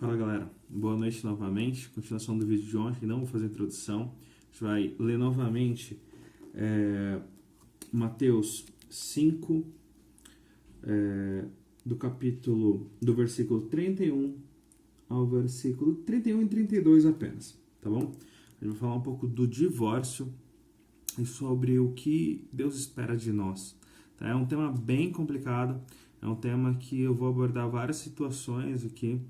Fala galera, boa noite novamente, continuação do vídeo de ontem, não vou fazer introdução, a gente vai ler novamente Mateus 5, do versículo 31 ao versículo 31 e 32 apenas, tá bom? A gente vai falar um pouco do divórcio e sobre o que Deus espera de nós. Tá? É um tema bem complicado, é um tema que eu vou abordar várias situações aqui,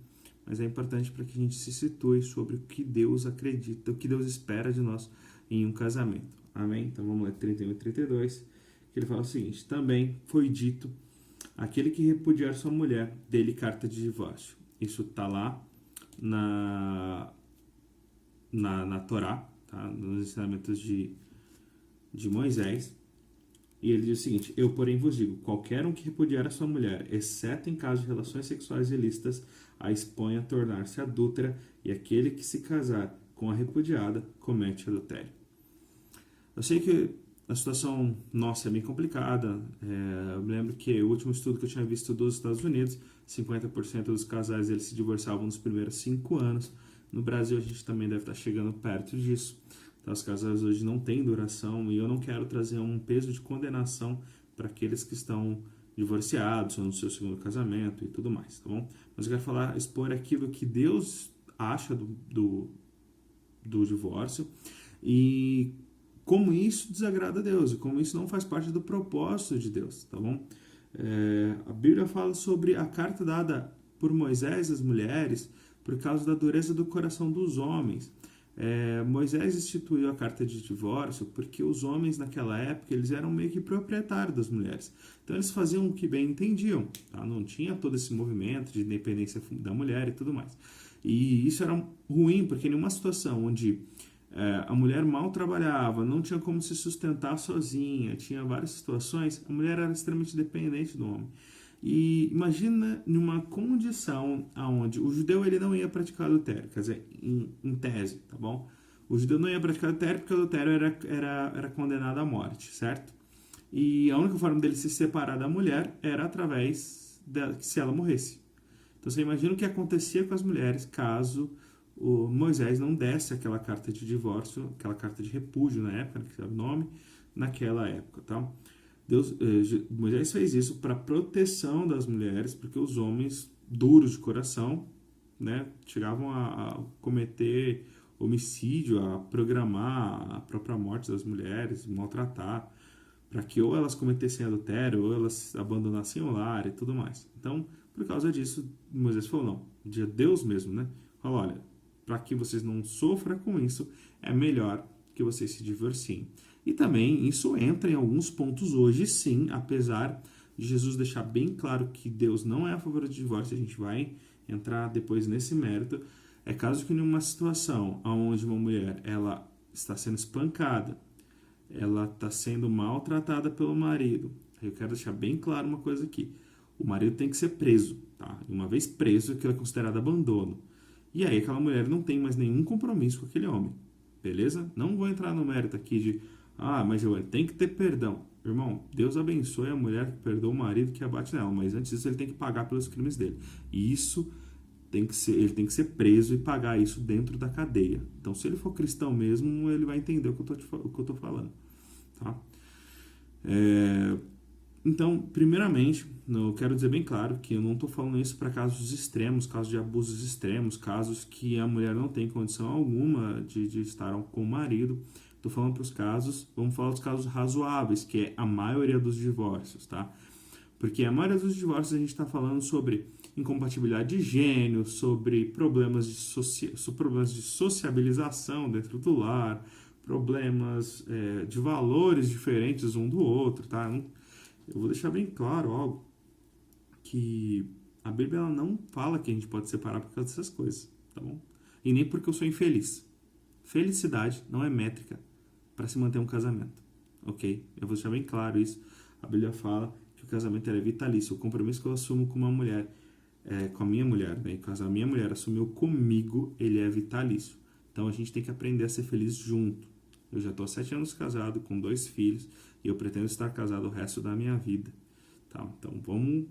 mas é importante para que a gente se situe sobre o que Deus acredita, o que Deus espera de nós em um casamento. Amém? Então vamos ler 31 e 32, que ele fala o seguinte: também foi dito, aquele que repudiar sua mulher, dê-lhe carta de divórcio. Isso está lá na Torá, tá? Nos ensinamentos de Moisés. E ele diz o seguinte: eu, porém, vos digo, qualquer um que repudiar a sua mulher, exceto em caso de relações sexuais ilícitas, a expõe a tornar-se adúltera, e aquele que se casar com a repudiada comete adultério. Eu sei que a situação nossa é bem complicada. Eu me lembro que o último estudo que eu tinha visto dos Estados Unidos, 50% dos casais eles se divorciavam nos primeiros 5 anos. No Brasil a gente também deve estar chegando perto disso. Então, os casais hoje não têm duração, e eu não quero trazer um peso de condenação para aqueles que estão divorciados ou no seu segundo casamento e tudo mais, tá bom? Mas eu quero expor aquilo que Deus acha do divórcio e como isso desagrada a Deus e como isso não faz parte do propósito de Deus, tá bom? A Bíblia fala sobre a carta dada por Moisés às mulheres por causa da dureza do coração dos homens. Moisés instituiu a carta de divórcio porque os homens naquela época eles eram meio que proprietários das mulheres. Então eles faziam o que bem entendiam, tá? Não tinha todo esse movimento de independência da mulher e tudo mais. E isso era ruim porque em uma situação onde a mulher mal trabalhava, não tinha como se sustentar sozinha, tinha várias situações, a mulher era extremamente dependente do homem. E imagina numa condição onde o judeu ele não ia praticar adultério, quer dizer, em tese, tá bom? O judeu não ia praticar adultério porque o adultério era condenado à morte, certo? E a única forma dele se separar da mulher era através se ela morresse. Então você imagina o que acontecia com as mulheres caso o Moisés não desse aquela carta de divórcio, aquela carta de repúdio na época, que era o nome, naquela época, tá? Moisés fez isso para proteção das mulheres, porque os homens duros de coração, né, chegavam a cometer homicídio, a programar a própria morte das mulheres, maltratar, para que ou elas cometessem adultério, ou elas abandonassem o lar e tudo mais. Então, por causa disso, Moisés falou, não, de Deus mesmo, né? Falou, olha, para que vocês não sofram com isso, é melhor que vocês se divorciem. E também isso entra em alguns pontos hoje, sim, apesar de Jesus deixar bem claro que Deus não é a favor do divórcio, a gente vai entrar depois nesse mérito. É caso que numa situação onde uma mulher ela está sendo espancada, ela está sendo maltratada pelo marido, eu quero deixar bem claro uma coisa aqui: o marido tem que ser preso, tá? Uma vez preso, aquilo é considerado abandono. E aí aquela mulher não tem mais nenhum compromisso com aquele homem, beleza? Não vou entrar no mérito aqui de mas Giovanni, tem que ter perdão. Irmão, Deus abençoe a mulher que perdoa o marido que abate nela, mas antes disso ele tem que pagar pelos crimes dele. E isso ele tem que ser preso e pagar isso dentro da cadeia. Então, se ele for cristão mesmo, ele vai entender o que eu tô falando, tá? Então, primeiramente, eu quero dizer bem claro que eu não estou falando isso para casos extremos, casos de abusos extremos, casos que a mulher não tem condição alguma de estar com o marido. Estou falando para os casos, vamos falar dos casos razoáveis, que é a maioria dos divórcios, tá? Porque a maioria dos divórcios a gente está falando sobre incompatibilidade de gênero, sobre problemas de sociabilização dentro do lar, problemas de valores diferentes um do outro, tá? Eu vou deixar bem claro algo, que a Bíblia ela não fala que a gente pode separar por causa dessas coisas, tá bom? E nem porque eu sou infeliz. Felicidade não é métrica para se manter um casamento, ok? Eu vou deixar bem claro isso. A Bíblia fala que o casamento é vitalício. O compromisso que eu assumo com uma mulher, com a minha mulher, né? Caso a minha mulher assumiu comigo, ele é vitalício. Então a gente tem que aprender a ser feliz junto. Eu já estou há 7 anos casado, com 2 filhos, e eu pretendo estar casado o resto da minha vida, tá? Então vamos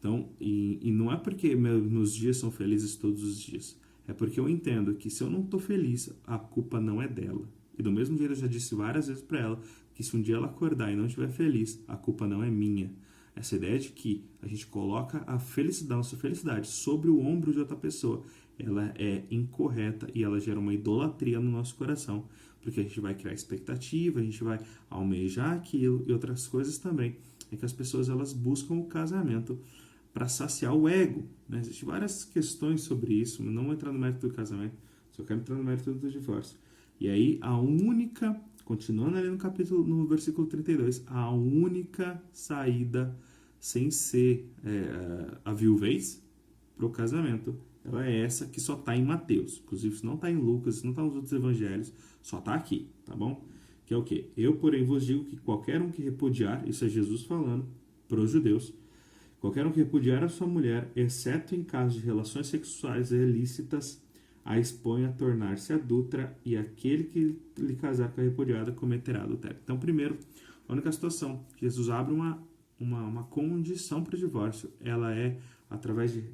Então, e não é porque meus dias são felizes todos os dias. É porque eu entendo que se eu não estou feliz, a culpa não é dela. E do mesmo jeito eu já disse várias vezes para ela que se um dia ela acordar e não estiver feliz, a culpa não é minha. Essa ideia de que a gente coloca a felicidade, nossa felicidade sobre o ombro de outra pessoa, ela é incorreta e ela gera uma idolatria no nosso coração, porque a gente vai criar expectativa, a gente vai almejar aquilo e outras coisas também. É que as pessoas elas buscam o casamento para saciar o ego, né? Existem várias questões sobre isso, mas não vou entrar no mérito do casamento, só quero entrar no mérito do divórcio. E aí a única, continuando ali no capítulo, no versículo 32, a única saída sem ser a viuvez para o casamento, ela é essa que só está em Mateus. Inclusive, isso não está em Lucas, isso não está nos outros evangelhos, só está aqui, tá bom? Que é o quê? Eu, porém, vos digo que qualquer um que repudiar, isso é Jesus falando para os judeus, qualquer um que repudiar a sua mulher, exceto em caso de relações sexuais ilícitas, a expõe a tornar-se adúltera e aquele que lhe casar com a repudiada cometerá adultério. Então, primeiro, a única situação que Jesus abre uma condição para o divórcio, ela é através de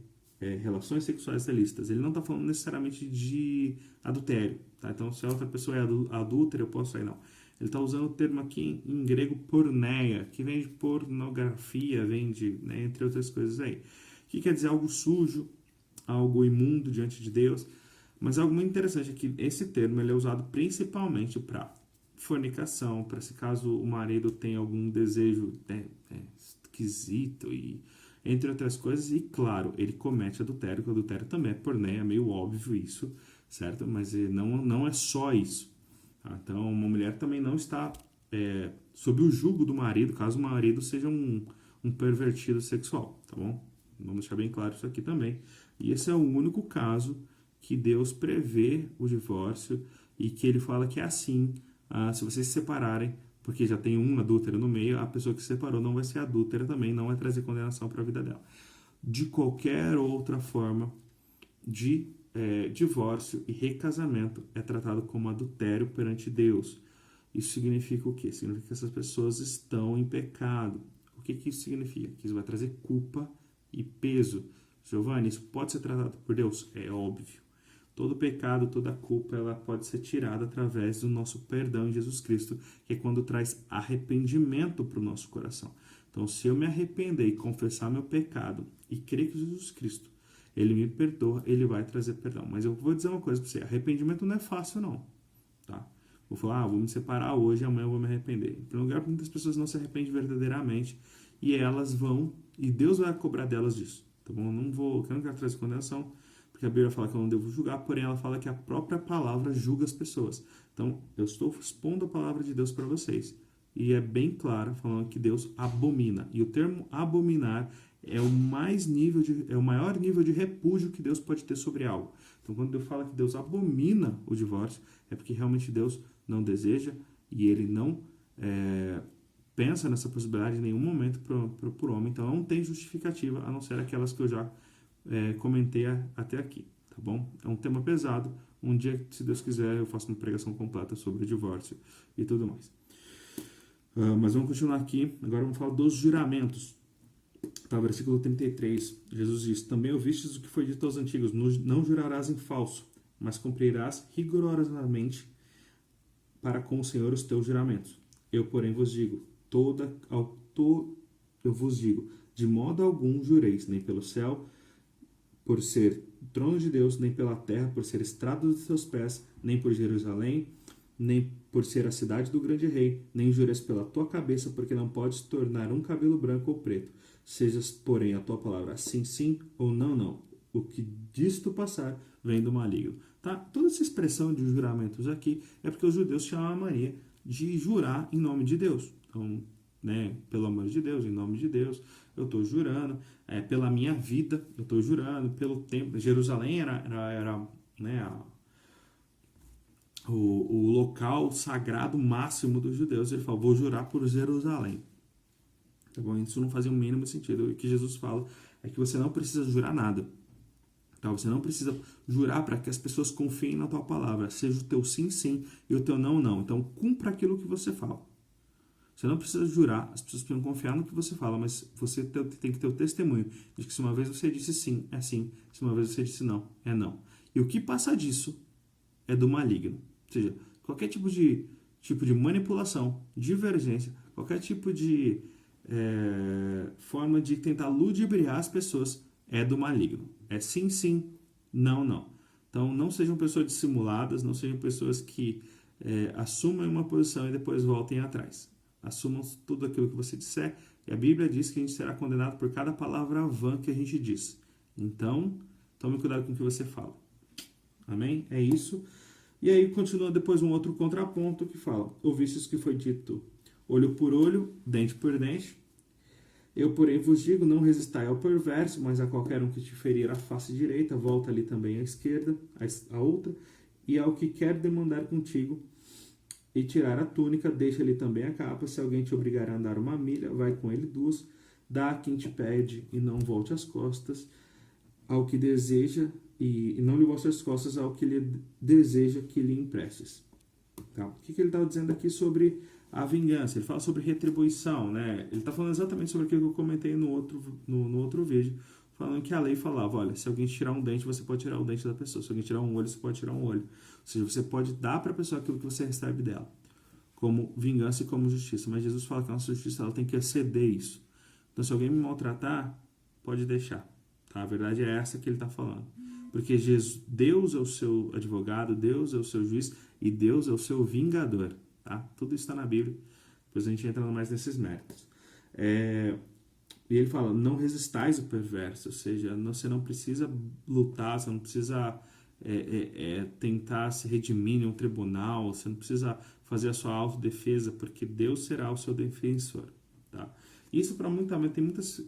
relações sexuais ilícitas. Ele não está falando necessariamente de adultério, tá? Então, se a outra pessoa é adúltera, eu posso sair, não. Ele está usando o termo aqui em grego porneia, que vem de pornografia, vem de, né, entre outras coisas aí. Que quer dizer algo sujo, algo imundo diante de Deus. Mas algo muito interessante é que esse termo ele é usado principalmente para fornicação, para se caso o marido tenha algum desejo esquisito e entre outras coisas, e claro, ele comete adultério, que o adultério também é porneia, é meio óbvio isso, certo? Mas não é só isso. Tá? Então, uma mulher também não está sob o jugo do marido, caso o marido seja um pervertido sexual, tá bom? Vamos deixar bem claro isso aqui também. E esse é o único caso que Deus prevê o divórcio e que ele fala que é assim, se vocês se separarem, porque já tem um adúltero no meio, a pessoa que se separou não vai ser adúltera também, não vai trazer condenação para a vida dela. De qualquer outra forma de divórcio e recasamento é tratado como adultério perante Deus. Isso significa o quê? Significa que essas pessoas estão em pecado. O que isso significa? Que isso vai trazer culpa e peso. Giovanni, isso pode ser tratado por Deus? É óbvio. Todo pecado, toda culpa, ela pode ser tirada através do nosso perdão em Jesus Cristo, que é quando traz arrependimento para o nosso coração. Então, se eu me arrepender e confessar meu pecado e crer que Jesus Cristo, ele me perdoa, ele vai trazer perdão. Mas eu vou dizer uma coisa para você, arrependimento não é fácil não, tá? Vou falar, vou me separar hoje, amanhã eu vou me arrepender. Em primeiro lugar, muitas pessoas não se arrependem verdadeiramente e elas vão, e Deus vai cobrar delas disso, tá bom? Eu não quero trazer condenação, porque a Bíblia fala que eu não devo julgar, porém ela fala que a própria palavra julga as pessoas. Então, eu estou expondo a palavra de Deus para vocês. E é bem claro, falando que Deus abomina. E o termo abominar é o maior nível de repúdio que Deus pode ter sobre algo. Então, quando Deus fala que Deus abomina o divórcio, é porque realmente Deus não deseja e ele não pensa nessa possibilidade em nenhum momento para o homem. Então, não tem justificativa, a não ser aquelas que eu já comentei até aqui, tá bom? É um tema pesado. Um dia, se Deus quiser, eu faço uma pregação completa sobre o divórcio e tudo mais. Mas vamos continuar aqui. Agora vamos falar dos juramentos. Tá, versículo 33. Jesus diz: também ouvistes o que foi dito aos antigos: não jurarás em falso, mas cumprirás rigorosamente para com o Senhor os teus juramentos. Eu, porém, vos digo: eu vos digo, de modo algum jureis, nem pelo céu, por ser trono de Deus, nem pela terra, por ser estrada dos seus pés, nem por Jerusalém, nem por ser a cidade do grande rei, nem jureis pela tua cabeça, porque não podes tornar um cabelo branco ou preto. Sejas, porém, a tua palavra sim, sim, ou não, não. O que disto passar vem do maligno. Tá? Toda essa expressão de juramentos aqui é porque os judeus tinham a mania de jurar em nome de Deus. Então, né, pelo amor de Deus, em nome de Deus, eu estou jurando, pela minha vida, eu estou jurando, pelo templo. Jerusalém era né, o local sagrado máximo dos judeus. Ele falou: vou jurar por Jerusalém. Tá bom? Isso não fazia o mínimo sentido. O que Jesus fala é que você não precisa jurar nada. Tá? Você não precisa jurar para que as pessoas confiem na tua palavra. Seja o teu sim, sim e o teu não, não. Então, cumpra aquilo que você fala. Você não precisa jurar, as pessoas precisam confiar no que você fala, mas você tem que ter o testemunho de que se uma vez você disse sim, é sim, se uma vez você disse não, é não. E o que passa disso é do maligno. Ou seja, qualquer tipo de manipulação, divergência, qualquer tipo de forma de tentar ludibriar as pessoas é do maligno. É sim, sim, não, não. Então, não sejam pessoas dissimuladas, não sejam pessoas que assumam uma posição e depois voltem atrás. Assumam tudo aquilo que você disser, e a Bíblia diz que a gente será condenado por cada palavra vã que a gente diz. Então, tome cuidado com o que você fala. Amém? É isso. E aí continua depois um outro contraponto que fala: ouvistes que foi dito olho por olho, dente por dente. Eu, porém, vos digo, não resistai ao perverso, mas a qualquer um que te ferir a face direita, volta ali também à esquerda, a outra, e ao que quer demandar contigo e tirar a túnica, deixa-lhe também a capa. Se alguém te obrigar a andar 1 milha, vai com ele 2. Dá a quem te pede e não volte as costas ao que deseja, e não lhe mostre as costas ao que lhe deseja que lhe emprestes. Tá? O que ele está dizendo aqui sobre a vingança? Ele fala sobre retribuição, né? Ele está falando exatamente sobre aquilo que eu comentei no outro vídeo, falando que a lei falava: olha, se alguém tirar um dente, você pode tirar o dente da pessoa. Se alguém tirar um olho, você pode tirar um olho. Ou seja, você pode dar para a pessoa aquilo que você recebe dela, como vingança e como justiça. Mas Jesus fala que a nossa justiça ela tem que exceder isso. Então, se alguém me maltratar, pode deixar. Tá? A verdade é essa que ele está falando. Porque Deus é o seu advogado, Deus é o seu juiz e Deus é o seu vingador. Tá? Tudo isso está na Bíblia. Depois a gente entra mais nesses méritos. E ele fala: não resistais ao perverso. Ou seja, você não precisa lutar, você não precisa tentar se redimir em um tribunal, você não precisa fazer a sua autodefesa, porque Deus será o seu defensor. Tá? Isso para tem muitos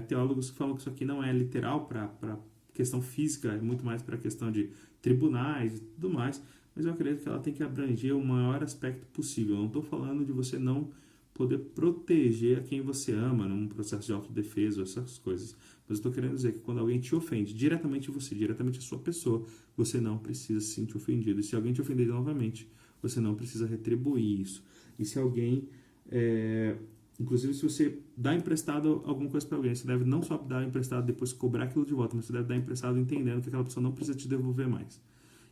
teólogos que falam que isso aqui não é literal para questão física, é muito mais para a questão de tribunais e tudo mais, mas eu acredito que ela tem que abranger o maior aspecto possível. Eu não estou falando de você não poder proteger a quem você ama num processo de autodefesa, essas coisas, mas eu estou querendo dizer que quando alguém te ofende, diretamente você, diretamente a sua pessoa, você não precisa se sentir ofendido. E se alguém te ofender novamente, você não precisa retribuir isso. E se alguém... Inclusive, se você dá emprestado alguma coisa para alguém, você deve não só dar emprestado e depois cobrar aquilo de volta, mas você deve dar emprestado entendendo que aquela pessoa não precisa te devolver mais.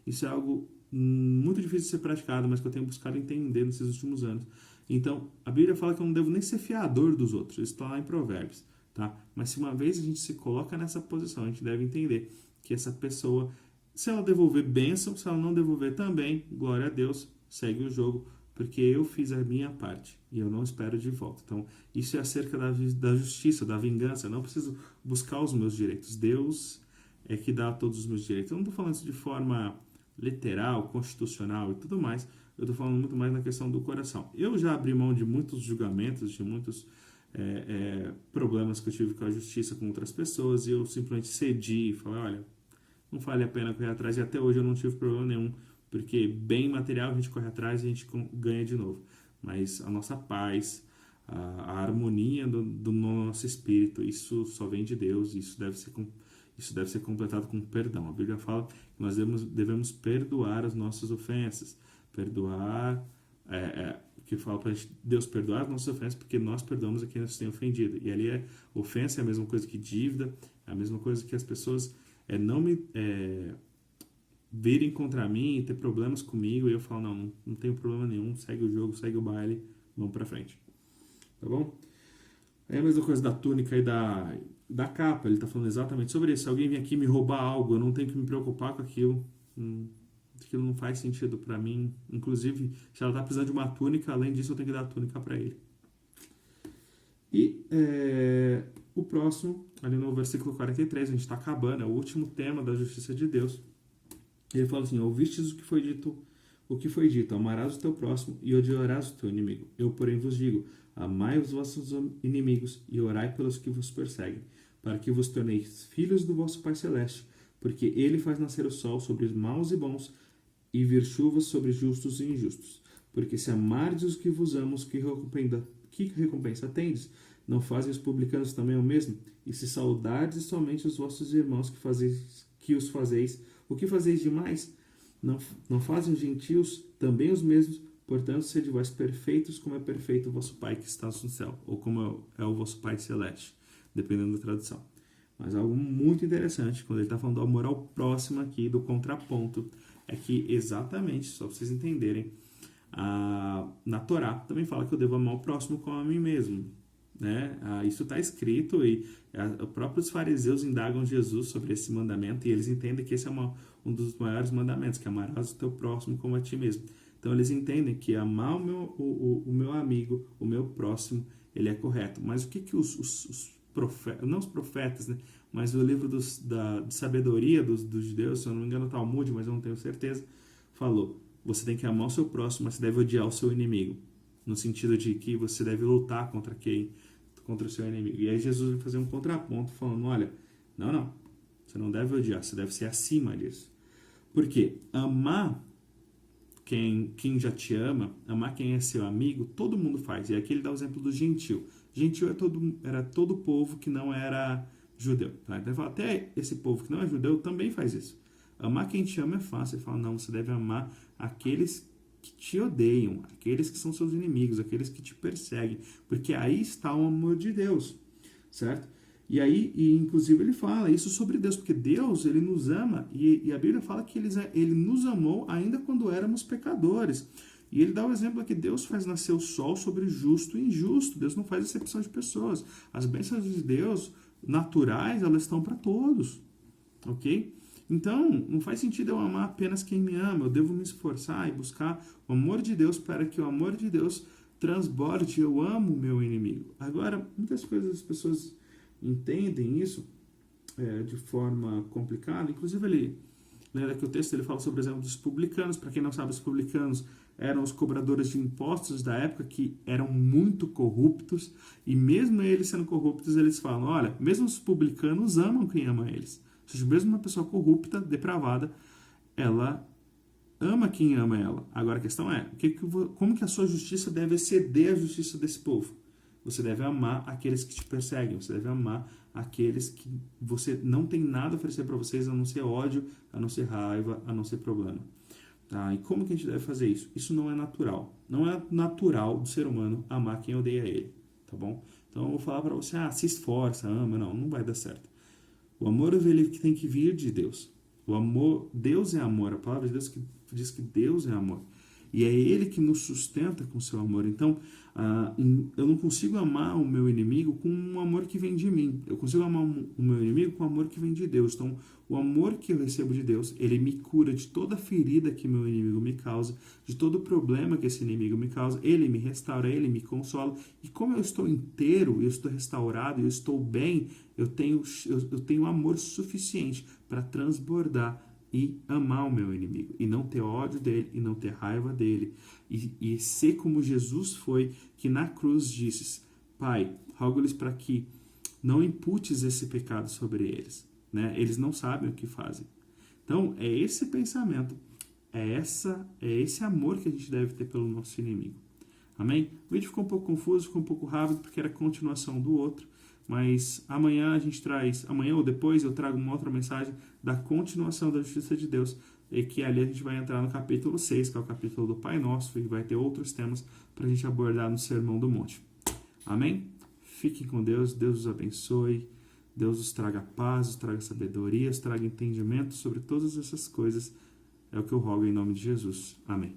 Isso é algo muito difícil de ser praticado, mas que eu tenho buscado entender nesses últimos anos. Então, a Bíblia fala que eu não devo nem ser fiador dos outros. Isso está lá em Provérbios. Tá? Mas se uma vez a gente se coloca nessa posição, a gente deve entender que essa pessoa, se ela devolver bênção, se ela não devolver também, glória a Deus, segue o jogo, porque eu fiz a minha parte e eu não espero de volta. Então, isso é acerca da justiça, da vingança. Eu não preciso buscar os meus direitos. Deus é que dá todos os meus direitos. Eu não estou falando isso de forma literal, constitucional e tudo mais. Eu estou falando muito mais na questão do coração. Eu já abri mão de muitos julgamentos, de muitos problemas que eu tive com a justiça com outras pessoas, e eu simplesmente cedi e falei: olha, não vale a pena correr atrás, e até hoje eu não tive problema nenhum, porque bem material a gente corre atrás e a gente ganha de novo. Mas a nossa paz, a harmonia do nosso espírito, isso só vem de Deus, e isso deve ser completado com perdão. A Bíblia fala que nós devemos perdoar as nossas ofensas, perdoar, que fala para Deus perdoar as nossas ofensas, porque nós perdoamos a quem nos tem ofendido. E ali ofensa é a mesma coisa que dívida, é a mesma coisa que as pessoas não me virem contra mim e ter problemas comigo, e eu falo: não tenho problema nenhum, segue o jogo, segue o baile, vamos pra frente. Tá bom? É a mesma coisa da túnica e da capa. Ele está falando exatamente sobre isso. Se alguém vir aqui me roubar algo, eu não tenho que me preocupar com aquilo. Aquilo não faz sentido para mim. Inclusive, se ela está precisando de uma túnica, além disso, eu tenho que dar a túnica para ele. E o próximo, ali no versículo 43, a gente está acabando, é o último tema da justiça de Deus. Ele fala assim: ouvistes o que foi dito, amarás o teu próximo e odiarás o teu inimigo. Eu, porém, vos digo: amai os vossos inimigos e orai pelos que vos perseguem, para que vos torneis filhos do vosso Pai Celeste, porque ele faz nascer o sol sobre os maus e bons e vir chuvas sobre justos e injustos. Porque se amardes os que vos amam, que recompensa tendes? Não fazem os publicanos também o mesmo? E se saudardes somente os vossos irmãos que os fazeis, o que fazeis demais? Não fazem os gentios também os mesmos? Portanto, sede vós perfeitos, como é perfeito o vosso Pai que está no céu, ou como é o vosso Pai celeste, dependendo da tradução. Mas algo muito interessante, quando ele está falando do amor ao próximo aqui, do contraponto, é que exatamente, só para vocês entenderem, na Torá também fala que eu devo amar o próximo como a mim mesmo. Né? Isso está escrito e os próprios fariseus indagam Jesus sobre esse mandamento e eles entendem que esse é um dos maiores mandamentos, que amarás o teu próximo como a ti mesmo. Então eles entendem que amar o meu amigo, o meu próximo, ele é correto. Mas o que os profetas, não os profetas, né? Mas o livro de sabedoria dos judeus, se eu não me engano, o Talmud, mas eu não tenho certeza, falou: você tem que amar o seu próximo, mas você deve odiar o seu inimigo. No sentido de que você deve lutar contra o seu inimigo. E aí Jesus vai fazer um contraponto falando: olha, não, você não deve odiar, você deve ser acima disso. Por quê? Amar quem já te ama, amar quem é seu amigo, todo mundo faz. E aqui ele dá o exemplo do gentil. Gentil era todo povo que não era judeu. Tá? Então ele fala, até esse povo que não é judeu também faz isso. Amar quem te ama é fácil. Ele fala, não, você deve amar aqueles que te odeiam, aqueles que são seus inimigos, aqueles que te perseguem, porque aí está o amor de Deus, certo? E aí, inclusive ele fala isso sobre Deus, porque Deus, ele nos ama, e a Bíblia fala que ele nos amou ainda quando éramos pecadores. E ele dá o exemplo que Deus faz nascer o sol sobre justo e injusto. Deus não faz exceção de pessoas. As bênçãos de Deus naturais, elas estão para todos, ok? Então, não faz sentido eu amar apenas quem me ama. Eu devo me esforçar e buscar o amor de Deus para que o amor de Deus transborde. Eu amo o meu inimigo. Agora, muitas coisas as pessoas entendem isso de forma complicada. Inclusive, lendo aqui o texto, ele fala sobre o exemplo dos publicanos. Para quem não sabe, os publicanos eram os cobradores de impostos da época que eram muito corruptos. E mesmo eles sendo corruptos, eles falam, olha, mesmo os publicanos amam quem ama eles. Ou seja, mesmo uma pessoa corrupta, depravada, ela ama quem ama ela. Agora a questão é, como que a sua justiça deve exceder a justiça desse povo? Você deve amar aqueles que te perseguem, você deve amar aqueles que você não tem nada a oferecer para vocês, a não ser ódio, a não ser raiva, a não ser problema. Tá? E como que a gente deve fazer isso? Isso não é natural. Não é natural do ser humano amar quem odeia ele, tá bom? Então eu vou falar para você, se esforça, ama, não vai dar certo. O amor ele tem que vir de Deus. O amor, Deus é amor. A palavra de Deus diz que Deus é amor. E é Ele que nos sustenta com seu amor. Então, eu não consigo amar o meu inimigo com um amor que vem de mim. Eu consigo amar o meu inimigo com o amor que vem de Deus. Então, o amor que eu recebo de Deus, ele me cura de toda ferida que meu inimigo me causa, de todo problema que esse inimigo me causa. Ele me restaura, ele me consola. E como eu estou inteiro, eu estou restaurado, eu estou bem, eu tenho amor suficiente para transbordar e amar o meu inimigo, e não ter ódio dele, e não ter raiva dele, e ser como Jesus foi, que na cruz disse, Pai, rogo-lhes para que não imputes esse pecado sobre eles, né? Eles não sabem o que fazem. Então, é esse pensamento, é esse amor que a gente deve ter pelo nosso inimigo. Amém? O vídeo ficou um pouco confuso, ficou um pouco rápido, porque era a continuação do outro. Mas amanhã ou depois eu trago uma outra mensagem da continuação da justiça de Deus, e que ali a gente vai entrar no capítulo 6, que é o capítulo do Pai Nosso, e vai ter outros temas para a gente abordar no Sermão do Monte. Amém? Fiquem com Deus, Deus os abençoe, Deus os traga paz, os traga sabedoria, os traga entendimento sobre todas essas coisas. É o que eu rogo em nome de Jesus. Amém.